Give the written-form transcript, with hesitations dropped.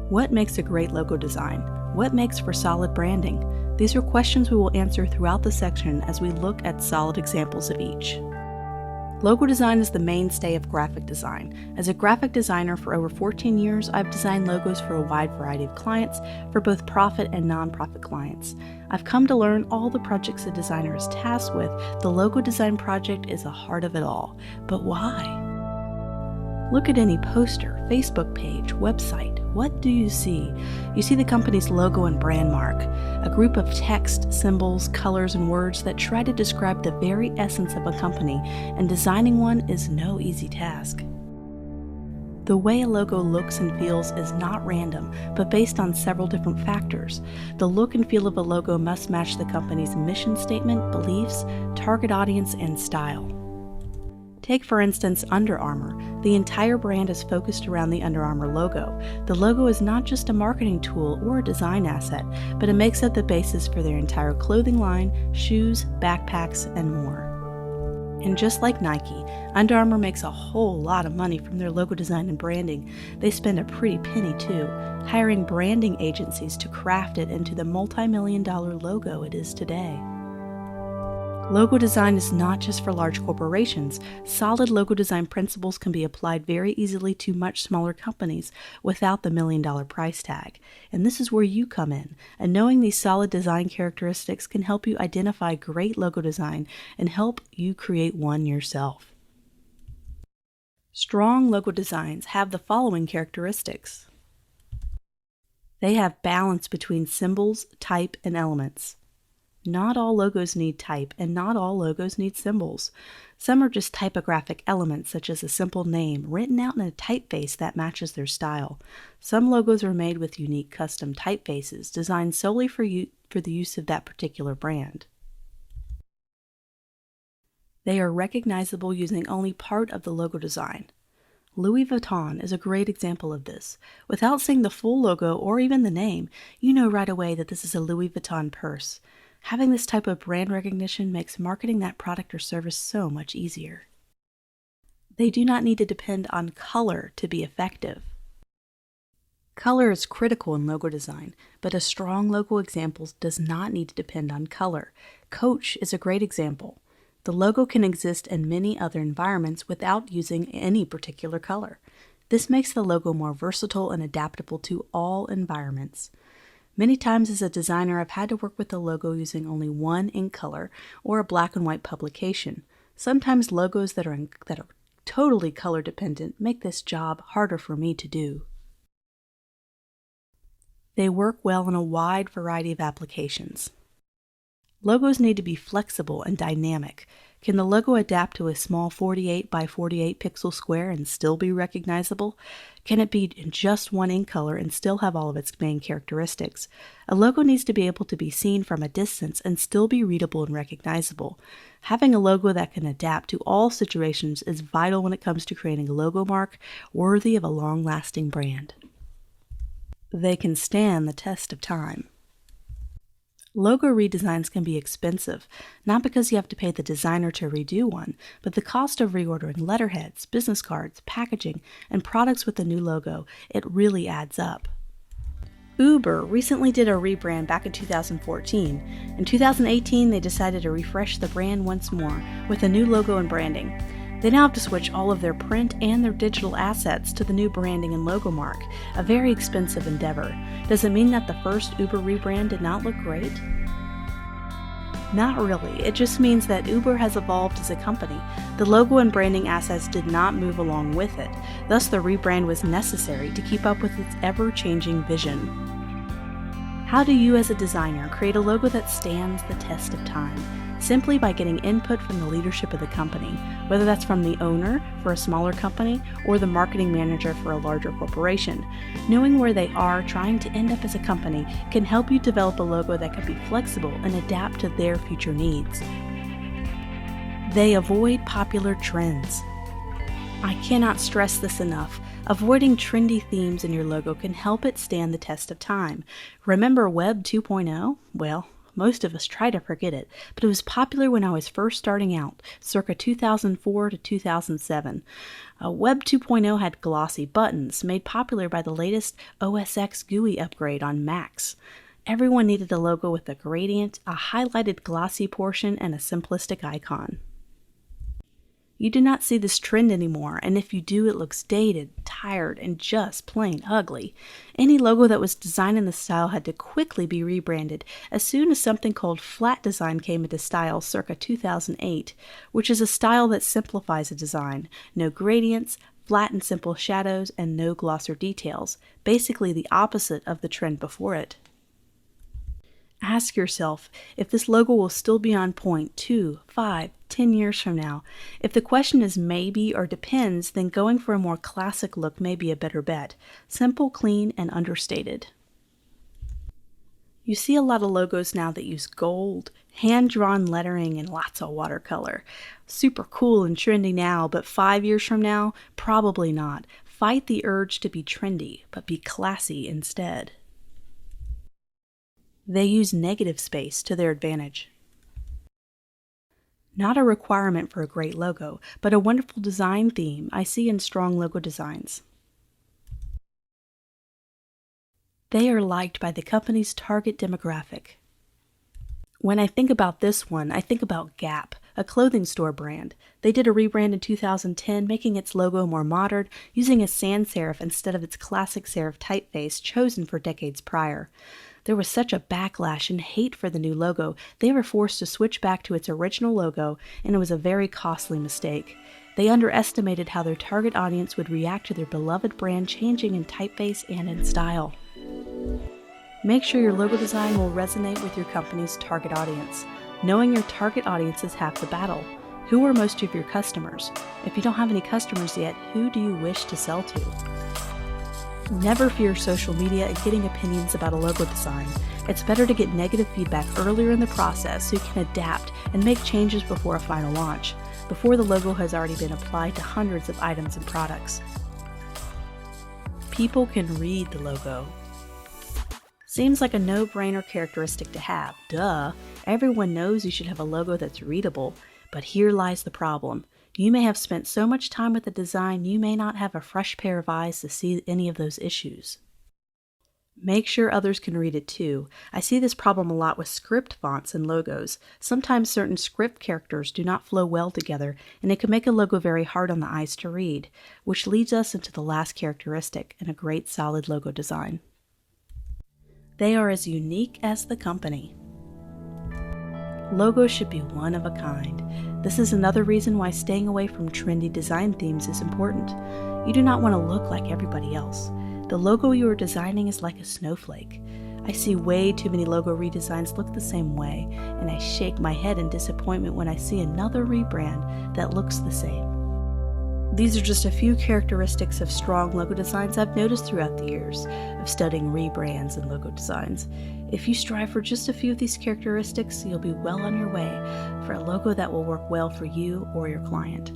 What makes a great logo design? What makes for solid branding? These are questions we will answer throughout the section as we look at solid examples of each. Logo design is the mainstay of graphic design. As a graphic designer for over 14 years, I've designed logos for a wide variety of clients, for both profit and nonprofit clients. I've come to learn all the projects a designer is tasked with, the logo design project is the heart of it all. But why? Look at any poster, Facebook page, website. What do you see? You see the company's logo and brand mark, a group of text, symbols, colors, and words that try to describe the very essence of a company, and designing one is no easy task. The way a logo looks and feels is not random, but based on several different factors. The look and feel of a logo must match the company's mission statement, beliefs, target audience, and style. Take, for instance, Under Armour. The entire brand is focused around the Under Armour logo. The logo is not just a marketing tool or a design asset, but it makes up the basis for their entire clothing line, shoes, backpacks, and more. And just like Nike, Under Armour makes a whole lot of money from their logo design and branding. They spend a pretty penny too, hiring branding agencies to craft it into the multi-million-dollar logo it is today. Logo design is not just for large corporations. Solid logo design principles can be applied very easily to much smaller companies without the million-dollar price tag. And this is where you come in. And knowing these solid design characteristics can help you identify great logo design and help you create one yourself. Strong logo designs have the following characteristics. They have balance between symbols, type, and elements. Not all logos need type, and not all logos need symbols. Some are just typographic elements, such as a simple name written out in a typeface that matches their style. Some logos are made with unique custom typefaces designed solely for the use of that particular brand. They are recognizable using only part of the logo design. Louis Vuitton is a great example of this. Without seeing the full logo or even the name, you know right away that this is a Louis Vuitton purse. Having this type of brand recognition makes marketing that product or service so much easier. They do not need to depend on color to be effective. Color is critical in logo design, but a strong logo example does not need to depend on color. Coach is a great example. The logo can exist in many other environments without using any particular color. This makes the logo more versatile and adaptable to all environments. Many times as a designer, I've had to work with a logo using only one ink color or a black and white publication. Sometimes logos that are totally color dependent make this job harder for me to do. They work well in a wide variety of applications. Logos need to be flexible and dynamic. Can the logo adapt to a small 48 by 48 pixel square and still be recognizable? Can it be in just one ink color and still have all of its main characteristics? A logo needs to be able to be seen from a distance and still be readable and recognizable. Having a logo that can adapt to all situations is vital when it comes to creating a logo mark worthy of a long-lasting brand. They can stand the test of time. Logo redesigns can be expensive, not because you have to pay the designer to redo one, but the cost of reordering letterheads, business cards, packaging, and products with the new logo, it really adds up. Uber recently did a rebrand back in 2014. In 2018, they decided to refresh the brand once more with a new logo and branding. They now have to switch all of their print and their digital assets to the new branding and logo mark, a very expensive endeavor. Does it mean that the first Uber rebrand did not look great? Not really. It just means that Uber has evolved as a company. The logo and branding assets did not move along with it. Thus, the rebrand was necessary to keep up with its ever-changing vision. How do you as a designer create a logo that stands the test of time? Simply by getting input from the leadership of the company, whether that's from the owner for a smaller company or the marketing manager for a larger corporation. Knowing where they are trying to end up as a company can help you develop a logo that can be flexible and adapt to their future needs. They avoid popular trends. I cannot stress this enough. Avoiding trendy themes in your logo can help it stand the test of time. Remember Web 2.0? Well, Most of us try to forget it, but it was popular when I was first starting out, circa 2004 to 2007. Web 2.0 had glossy buttons, made popular by the latest OS X GUI upgrade on Macs. Everyone needed a logo with a gradient, a highlighted glossy portion, and a simplistic icon. You do not see this trend anymore, and if you do, it looks dated, tired, and just plain ugly. Any logo that was designed in this style had to quickly be rebranded as soon as something called flat design came into style circa 2008, which is a style that simplifies a design. No gradients, flat and simple shadows, and no gloss or details, basically the opposite of the trend before it. Ask yourself if this logo will still be on point 2, 5, 10 years from now. If the question is maybe or depends, then going for a more classic look may be a better bet. Simple, clean, and understated. You see a lot of logos now that use gold, hand-drawn lettering, and lots of watercolor. Super cool and trendy now, but 5 years from now, probably not. Fight the urge to be trendy, but be classy instead. They use negative space to their advantage. Not a requirement for a great logo, but a wonderful design theme I see in strong logo designs. They are liked by the company's target demographic. When I think about this one, I think about Gap, a clothing store brand. They did a rebrand in 2010, making its logo more modern, using a sans serif instead of its classic serif typeface chosen for decades prior. There was such a backlash and hate for the new logo, they were forced to switch back to its original logo, and it was a very costly mistake. They underestimated how their target audience would react to their beloved brand changing in typeface and in style. Make sure your logo design will resonate with your company's target audience. Knowing your target audience is half the battle. Who are most of your customers? If you don't have any customers yet, who do you wish to sell to? Never fear social media and getting opinions about a logo design. It's better to get negative feedback earlier in the process so you can adapt and make changes before a final launch, before the logo has already been applied to hundreds of items and products. People can read the logo. Seems like a no-brainer characteristic to have. Duh! Everyone knows you should have a logo that's readable, but here lies the problem. You may have spent so much time with the design you may not have a fresh pair of eyes to see any of those issues. Make sure others can read it too. I see this problem a lot with script fonts and logos. Sometimes certain script characters do not flow well together, and it can make a logo very hard on the eyes to read, which leads us into the last characteristic in a great solid logo design. They are as unique as the company. Logos should be one of a kind. This is another reason why staying away from trendy design themes is important. You do not want to look like everybody else. The logo you are designing is like a snowflake. I see way too many logo redesigns look the same way, and I shake my head in disappointment when I see another rebrand that looks the same. These are just a few characteristics of strong logo designs I've noticed throughout the years of studying rebrands and logo designs. If you strive for just a few of these characteristics, you'll be well on your way for a logo that will work well for you or your client.